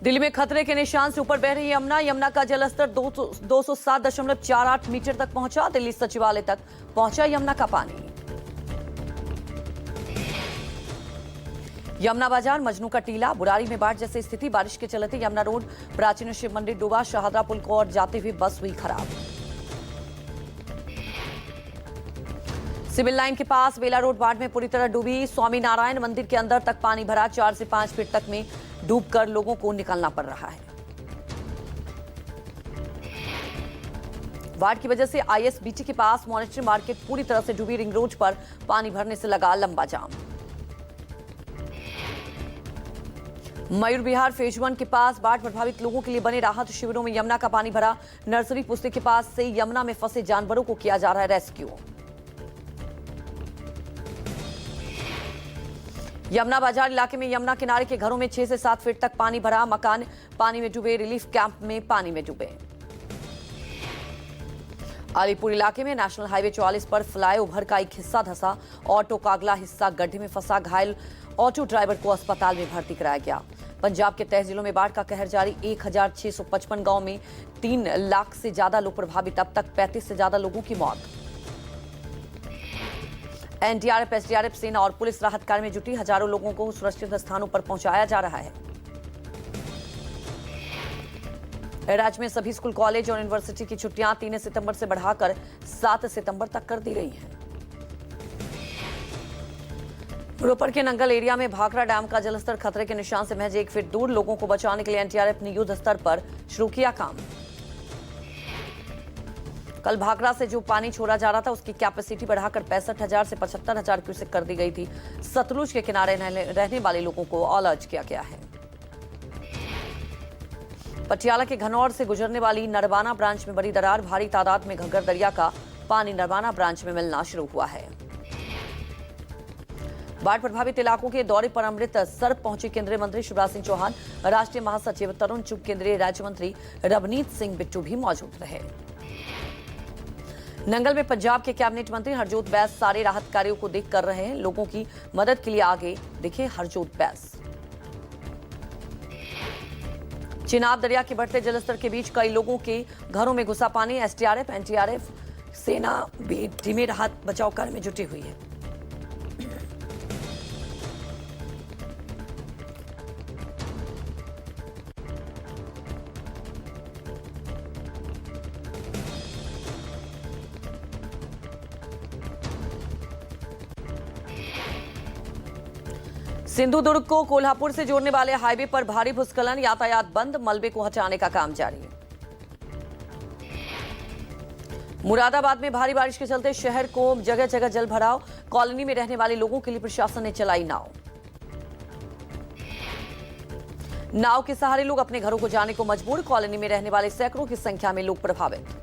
दिल्ली में खतरे के निशान से ऊपर बह रही यमुना का जलस्तर 207.48 मीटर तक पहुंचा। दिल्ली सचिवालय तक पहुंचा यमुना का पानी। यमुना बाजार, मजनू का टीला, बुराड़ी में बाढ़ जैसी स्थिति। बारिश के चलते यमुना रोड, प्राचीन शिव मंदिर डूबा। शाहदरा पुल को और जाते हुए बस हुई खराब। सिविल लाइन के पास वेला रोड बाढ़ में पूरी तरह डूबी। स्वामी नारायण मंदिर के अंदर तक पानी भरा। 4 से 5 फीट तक में डूबकर लोगों को निकलना पड़ रहा है। बाढ़ की वजह से आईएसबीटी के पास मॉनेटरी मार्केट पूरी तरह से डूबी। रिंग रोड पर पानी भरने से लगा लंबा जाम। मयूर विहार फेज 1 के पास बाढ़ प्रभावित लोगों के लिए बने राहत शिविरों में यमुना का पानी भरा। नर्सरी पुस्ते के पास से यमुना में फंसे जानवरों को किया जा रहा है रेस्क्यू। यमुना बाजार इलाके में यमुना किनारे के घरों में 6 से 7 फीट तक पानी भरा। मकान पानी में डूबे। रिलीफ कैंप में पानी में डूबे। अलीपुर इलाके में नेशनल हाईवे 44 पर फ्लाईओवर का एक हिस्सा धंसा। ऑटो का अगला हिस्सा गड्ढे में फंसा। घायल ऑटो ड्राइवर को अस्पताल में भर्ती कराया गया। पंजाब के 23 जिलों में बाढ़ का कहर जारी। 1655 गांव में 3 लाख से ज्यादा लोग प्रभावित। अब तक 35 से ज्यादा लोगों की मौत। एनडीआरएफ, एसडीआरएफ, सेना और पुलिस राहत कार्य में जुटी। हजारों लोगों को सुरक्षित स्थानों पर पहुंचाया जा रहा है। राज्य में सभी स्कूल, कॉलेज और यूनिवर्सिटी की छुट्टियां 3 सितंबर से बढ़ाकर 7 सितंबर तक कर दी गई हैं। रोपड़ के नंगल एरिया में भाखड़ा डैम का जलस्तर खतरे के निशान से महज 1 फीट दूर। लोगों को बचाने के लिए एनडीआरएफ ने युद्ध स्तर पर शुरू किया काम। कल भाखड़ा से जो पानी छोड़ा जा रहा था उसकी कैपेसिटी बढ़ाकर 65,000 से 75,000 क्यूसेक कर दी गई थी। सतलुज के किनारे रहने वाले लोगों को अलर्ट किया गया है। पटियाला के घनौर से गुजरने वाली नरवाना ब्रांच में बड़ी दरार। भारी तादाद में घग्गर दरिया का पानी नरवाना ब्रांच में मिलना शुरू हुआ है। बाढ़ प्रभावित इलाकों के दौरे पर अमृतसर पहुंचे केंद्रीय मंत्री शिवराज सिंह चौहान, राष्ट्रीय महासचिव तरुण चुग, केंद्रीय राज्य मंत्री रवनीत सिंह बिट्टू भी मौजूद रहे। नंगल में पंजाब के कैबिनेट मंत्री हरजोत बैस सारे राहत कार्यों को देख कर रहे हैं। लोगों की मदद के लिए आगे दिखे हरजोत बैस। चिनाब दरिया के बढ़ते जलस्तर के बीच कई लोगों के घरों में घुसा पानी। एसडीआरएफ, एनडीआरएफ, सेना भी टीमें राहत बचाव कार्य में जुटी हुई है। सिंधुदुर्ग को कोल्हापुर से जोड़ने वाले हाईवे पर भारी भूस्खलन। यातायात बंद। मलबे को हटाने का काम जारी। मुरादाबाद में भारी बारिश के चलते शहर को जगह जगह जल भराव। कॉलोनी में रहने वाले लोगों के लिए प्रशासन ने चलाई नाव। नाव के सहारे लोग अपने घरों को जाने को मजबूर। कॉलोनी में रहने वाले सैकड़ों की संख्या में लोग प्रभावित।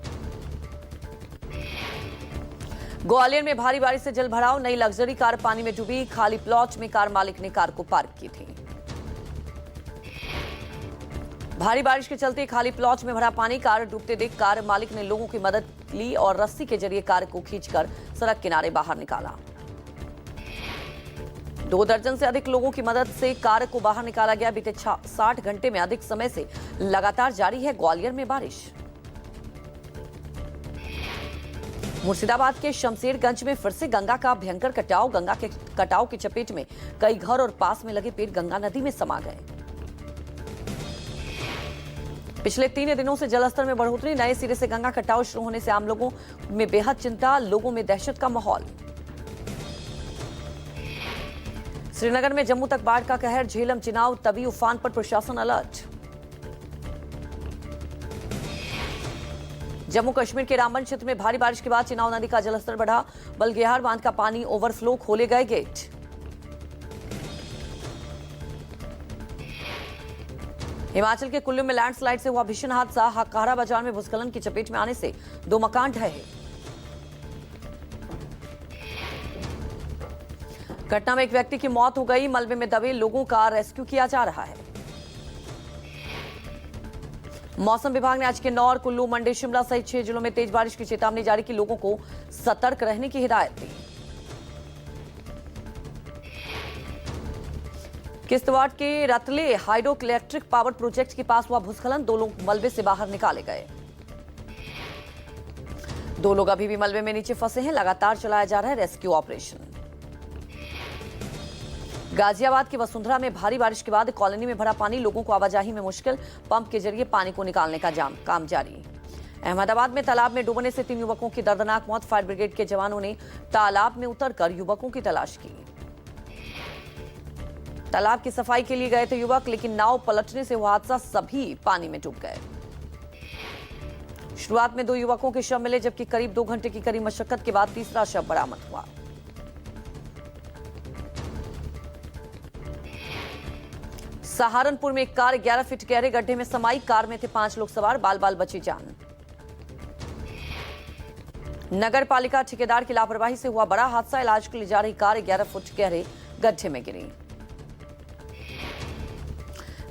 ग्वालियर में भारी बारिश से जल भराव। नई लग्जरी कार पानी में डूबी। खाली प्लॉट में कार मालिक ने कार को पार्क की थी। भारी बारिश के चलते खाली प्लॉट में भरा पानी। कार डूबते देख कार मालिक ने लोगों की मदद ली और रस्सी के जरिए कार को खींचकर सड़क किनारे बाहर निकाला। 2 दर्जन से अधिक लोगों की मदद से कार को बाहर निकाला गया। बीते 60 घंटे में अधिक समय से लगातार जारी है ग्वालियर में बारिश। मुर्शिदाबाद के शमशेरगंज में फिर से गंगा का भयंकर कटाव। गंगा के कटाव की चपेट में कई घर और पास में लगे पेड़ गंगा नदी में समा गए। पिछले 3 दिनों से जलस्तर में बढ़ोतरी। नए सिरे से गंगा कटाव शुरू होने से आम लोगों में बेहद चिंता। लोगों में दहशत का माहौल। श्रीनगर में जम्मू तक बाढ़ का कहर। झेलम, चिनाब, तवी उफान पर प्रशासन अलर्ट। जम्मू कश्मीर के रामबन क्षेत्र में भारी बारिश के बाद चिनाब नदी का जलस्तर बढ़ा। बलगेहार बांध का पानी ओवरफ्लो, खोले गए गेट। हिमाचल के कुल्लू में लैंडस्लाइड से हुआ भीषण हादसा। हकारा बाजार में भूस्खलन की चपेट में आने से 2 मकान ढहे। घटना में एक व्यक्ति की मौत हो गई। मलबे में दबे लोगों का रेस्क्यू किया जा रहा है। मौसम विभाग ने आज किन्नौर, कुल्लू, मंडी, शिमला सहित 6 जिलों में तेज बारिश की चेतावनी जारी की। लोगों को सतर्क रहने की हिदायत दी। किश्तवाड़ के Ratle hydro electric power project के पास हुआ भूस्खलन, 2 लोग मलबे से बाहर निकाले गए। 2 लोग अभी भी मलबे में नीचे फंसे हैं। लगातार चलाया जा रहा है रेस्क्यू ऑपरेशन। गाजियाबाद की वसुंधरा में भारी बारिश के बाद कॉलोनी में भरा पानी, लोगों को आवाजाही में मुश्किल, पंप के जरिए पानी को निकालने का काम जारी। अहमदाबाद में तालाब में डूबने से 3 युवकों की दर्दनाक मौत, फायर ब्रिगेड के जवानों ने तालाब में उतरकर युवकों की तलाश की। तालाब की सफाई के लिए गए थे युवक, लेकिन नाव पलटने से हुआ हादसा, सभी पानी में डूब गए। शुरुआत में 2 युवकों के शव मिले, जबकि करीब 2 घंटे की कड़ी मशक्कत के बाद तीसरा शव बरामद हुआ। सहारनपुर में एक कार 11 फीट गहरे गड्ढे में समाई, कार में थे 5 लोग सवार, बाल बाल बची जान। नगर पालिका ठेकेदार की लापरवाही से हुआ बड़ा हादसा, इलाज के लिए जा रही कार 11 फुट गहरे गड्ढे में गिरी।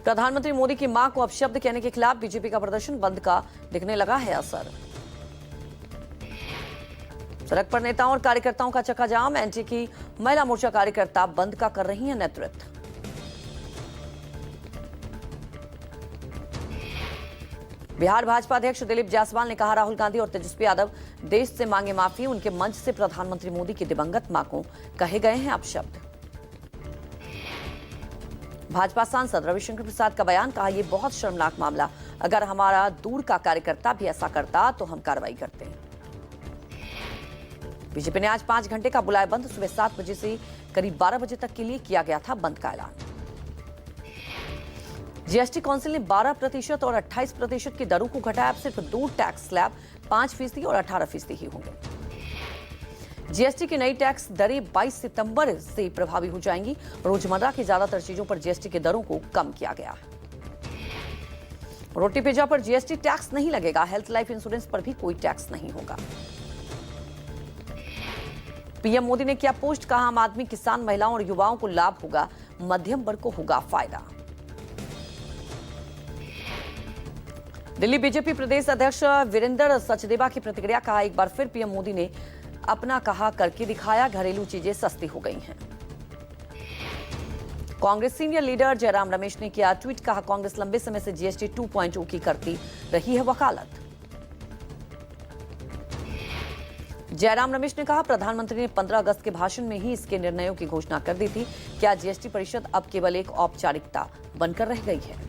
प्रधानमंत्री मोदी की मां को अपशब्द कहने के खिलाफ बीजेपी का प्रदर्शन, बंद का दिखने लगा है असर। सड़क पर नेताओं और कार्यकर्ताओं का चक्काजाम, एनडीए की महिला मोर्चा कार्यकर्ता बंद का कर रही हैं नेतृत्व। बिहार भाजपा अध्यक्ष दिलीप जायसवाल ने कहा, राहुल गांधी और तेजस्वी यादव देश से मांगे माफी, उनके मंच से प्रधानमंत्री मोदी की दिवंगत मां को कहे गए हैं अपशब्द। भाजपा सांसद रविशंकर प्रसाद का बयान, कहा यह बहुत शर्मनाक मामला, अगर हमारा दूर का कार्यकर्ता भी ऐसा करता तो हम कार्रवाई करते। बीजेपी ने आज 5 घंटे का बुलाया बंद, सुबह 7 बजे से करीब 12 बजे तक के लिए किया गया था बंद का ऐलान। जीएसटी काउंसिल ने 12% और 28% की दरों को घटाया, अब सिर्फ 2 टैक्स स्लैब 5% और 18% ही होंगे। जीएसटी की नई टैक्स दरें 22 सितंबर से प्रभावी हो जाएंगी। रोजमर्रा की ज्यादातर चीजों पर जीएसटी की दरों को कम किया गया है। रोटी पिज्जा पर जीएसटी टैक्स नहीं लगेगा, हेल्थ लाइफ इंश्योरेंस पर भी कोई टैक्स नहीं होगा। पीएम मोदी ने किया पोस्ट, कहा आम आदमी, किसान, महिलाओं और युवाओं को लाभ होगा, मध्यम वर्ग को होगा फायदा। दिल्ली बीजेपी प्रदेश अध्यक्ष वीरेंद्र सचदेवा की प्रतिक्रिया, कहा एक बार फिर पीएम मोदी ने अपना कहा करके दिखाया, घरेलू चीजें सस्ती हो गई हैं। कांग्रेस सीनियर लीडर जयराम रमेश ने किया ट्वीट, कहा कांग्रेस लंबे समय से जीएसटी 2.0 की करती रही है वकालत। जयराम रमेश ने कहा, प्रधानमंत्री ने 15 अगस्त के भाषण में ही इसके निर्णयों की घोषणा कर दी थी, क्या जीएसटी परिषद अब केवल एक औपचारिकता बनकर रह गई है।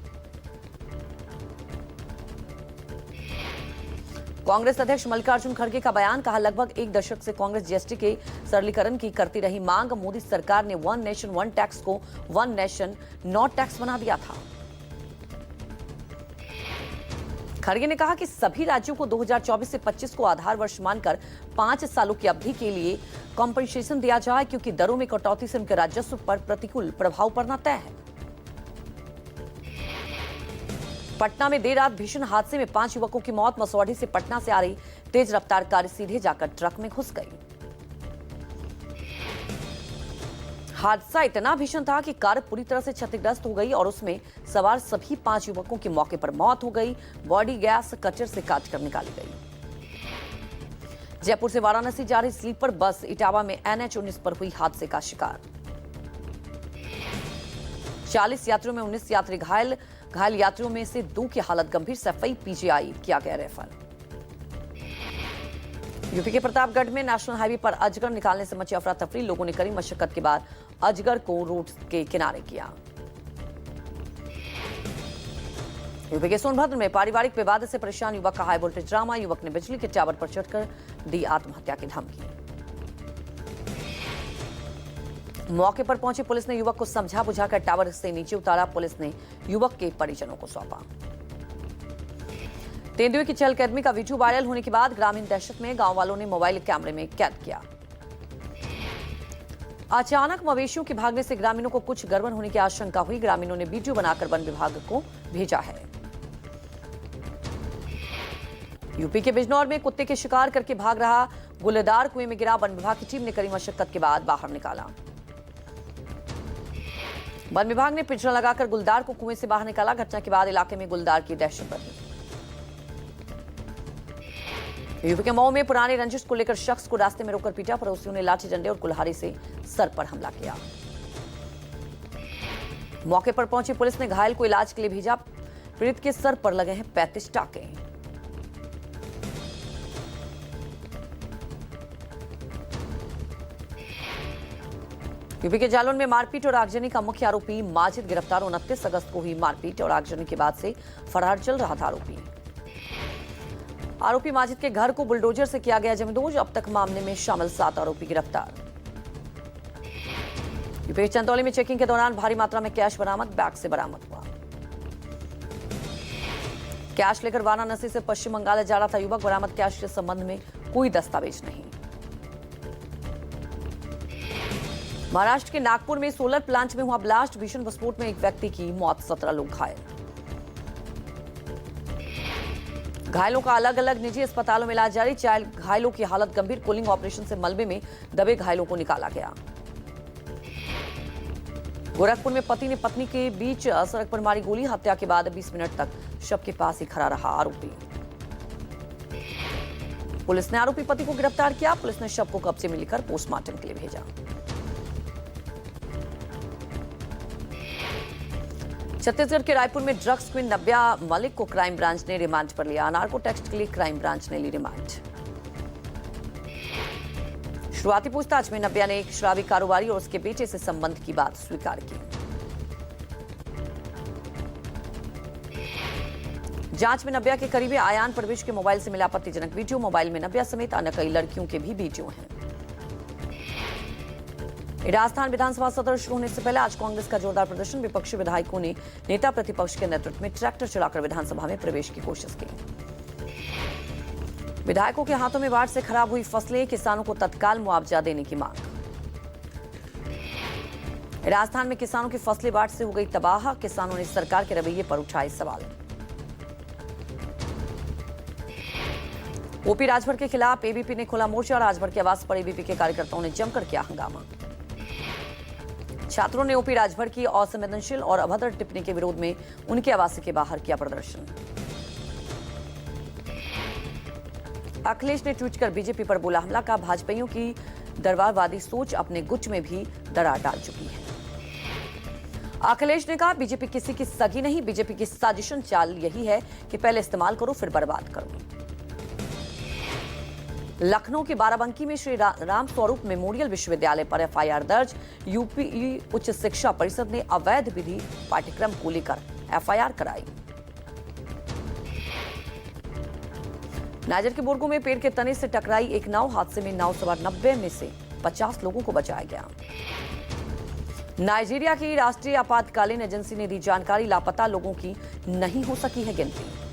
कांग्रेस अध्यक्ष मल्लिकार्जुन खड़गे का बयान, कहा लगभग 1 दशक से कांग्रेस जीएसटी के सरलीकरण की करती रही मांग, मोदी सरकार ने 1 नेशन 1 टैक्स को 1 नेशन नॉट टैक्स बना दिया था। खड़गे ने कहा कि सभी राज्यों को 2024 से 25 को आधार वर्ष मानकर 5 सालों की अवधि के लिए कॉम्पेंसेशन दिया जाए, क्योंकि दरों में कटौती से उनके राजस्व पर प्रतिकूल प्रभाव पड़ना तय है। पटना में देर रात भीषण हादसे में 5 युवकों की मौत, मसौढ़ी से पटना से आ रही तेज रफ्तार कार सीधे जाकर ट्रक में घुस गई। हादसा इतना भीषण था कि कार पूरी तरह से क्षतिग्रस्त हो गई और उसमें सवार सभी 5 युवकों की मौके पर मौत हो गई। बॉडी गैस कटर से काटकर निकाली गई। जयपुर से वाराणसी जा रही स्लीपर बस इटावा में NH-19 पर हुई हादसे का शिकार। 40 यात्रियों में 19 यात्री घायल यात्रियों में से 2 की हालत गंभीर, सफाई पीजीआई किया गया रेफर। यूपी के प्रतापगढ़ में नेशनल हाईवे पर अजगर निकालने से मची अफरा तफरी, लोगों ने कड़ी मशक्कत के बाद अजगर को रोड के किनारे किया। यूपी के सोनभद्र में पारिवारिक विवाद से परेशान युवक का हाई वोल्टेज ड्रामा, युवक ने बिजली के टावर पर चढ़कर दी आत्महत्या की धमकी। मौके पर पहुंची पुलिस ने युवक को समझा बुझाकर टावर से नीचे उतारा। पुलिस ने युवक के परिजनों को सौंपा। तेंदुए की चहलकदमी का वीडियो वायरल होने के बाद ग्रामीण दहशत में, गांव वालों ने मोबाइल कैमरे में कैद किया। अचानक मवेशियों के भागने से ग्रामीणों को कुछ गड़बड़ होने की आशंका हुई। ग्रामीणों ने वीडियो बनाकर वन विभाग को भेजा है। यूपी के बिजनौर में कुत्ते के शिकार करके भाग रहा गुलेदार कुएं में गिरा, वन विभाग की टीम ने कड़ी मशक्कत के बाद बाहर निकाला। वन विभाग ने पिंजरा लगाकर गुलदार को कुएं से बाहर निकाला। घटना के बाद इलाके में गुलदार की दहशत बढ़ी। यूपी के मऊ में पुराने रंजिश को लेकर शख्स को रास्ते में रोककर पीटा, पड़ोसियों ने लाठी डंडे और कुल्हाड़ी से सर पर हमला किया। मौके पर पहुंची पुलिस ने घायल को इलाज के लिए भेजा। पीड़ित के सर पर लगे हैं 35 टाके। यूपी के जालौन में मारपीट और आगजनी का मुख्य आरोपी माजिद गिरफ्तार। 29 अगस्त को हुई मारपीट और आगजनी के बाद से फरार चल रहा था आरोपी माजिद के घर को बुलडोजर से किया गया जमींदोज। अब तक मामले में शामिल 7 आरोपी गिरफ्तार। यूपी चंदौली में चेकिंग के दौरान भारी मात्रा में कैश बरामद। बैग से बरामद हुआ कैश लेकर वाराणसी से पश्चिम बंगाल जा रहा था युवक। बरामद कैश के संबंध में कोई दस्तावेज नहीं। महाराष्ट्र के नागपुर में सोलर प्लांट में हुआ ब्लास्ट। भीषण विस्फोट में एक व्यक्ति की मौत, 17 लोग घायल। घायलों का अलग अलग निजी अस्पतालों में इलाज जारी। 4 घायलों की हालत गंभीर। कूलिंग ऑपरेशन से मलबे में दबे घायलों को निकाला गया। गोरखपुर में पति ने पत्नी के बीच सड़क पर मारी गोली। हत्या के बाद 20 मिनट तक शव के पास ही खड़ा रहा आरोपी। पुलिस ने आरोपी पति को गिरफ्तार किया। पुलिस ने शव को कब्जे में लेकर पोस्टमार्टम के लिए भेजा। छत्तीसगढ़ के रायपुर में ड्रग्स क्वीन नव्या मलिक को क्राइम ब्रांच ने रिमांड पर लिया। नार्को टेस्ट के लिए क्राइम ब्रांच ने ली रिमांड। शुरुआती पूछताछ में नव्या ने एक शराबी कारोबारी और उसके बेटे से संबंध की बात स्वीकार की। जांच में नव्या के करीबी आयान परवेश के मोबाइल से मिला आपत्तिजनक वीडियो। मोबाइल में नव्या समेत अन्य कई लड़कियों के भी वीडियो हैं। राजस्थान विधानसभा सत्र शुरू होने से पहले आज कांग्रेस का जोरदार प्रदर्शन। विपक्षी विधायकों ने नेता प्रतिपक्ष के नेतृत्व में ट्रैक्टर चलाकर विधानसभा में प्रवेश की कोशिश की। विधायकों के हाथों में बाढ़ से खराब हुई फसलें। किसानों को तत्काल मुआवजा देने की मांग। राजस्थान में किसानों की फसलें बाढ़ से हो गई तबाह। किसानों ने सरकार के रवैये पर उठाए सवाल। ओपी राजभर के खिलाफ एबीपी ने खोला मोर्चा। राजभर के आवास पर एबीपी के कार्यकर्ताओं ने जमकर किया हंगामा। छात्रों ने ओपी राजभर की असंवेदनशील और अभद्र टिप्पणी के विरोध में उनके आवास के बाहर किया प्रदर्शन। अखिलेश ने ट्वीट कर बीजेपी पर बोला हमला का। भाजपाइयों की दरबारवादी सोच अपने गुट में भी दरार डाल चुकी है। अखिलेश ने कहा बीजेपी किसी की सगी नहीं। बीजेपी की साजिशन चाल यही है कि पहले इस्तेमाल करो फिर बर्बाद करो। लखनऊ के बाराबंकी में श्री राम स्वरूप मेमोरियल विश्वविद्यालय पर एफआईआर दर्ज। यूपी उच्च शिक्षा परिषद ने अवैध विधि पाठ्यक्रम को लेकर एफआईआर कराई। नाइजर के बोर्गो में पेड़ के तने से टकराई एक नाव। हादसे में नाव सवार 90 में से 50 लोगों को बचाया गया। नाइजीरिया की राष्ट्रीय आपातकालीन एजेंसी ने दी जानकारी। लापता लोगों की नहीं हो सकी है गिनती।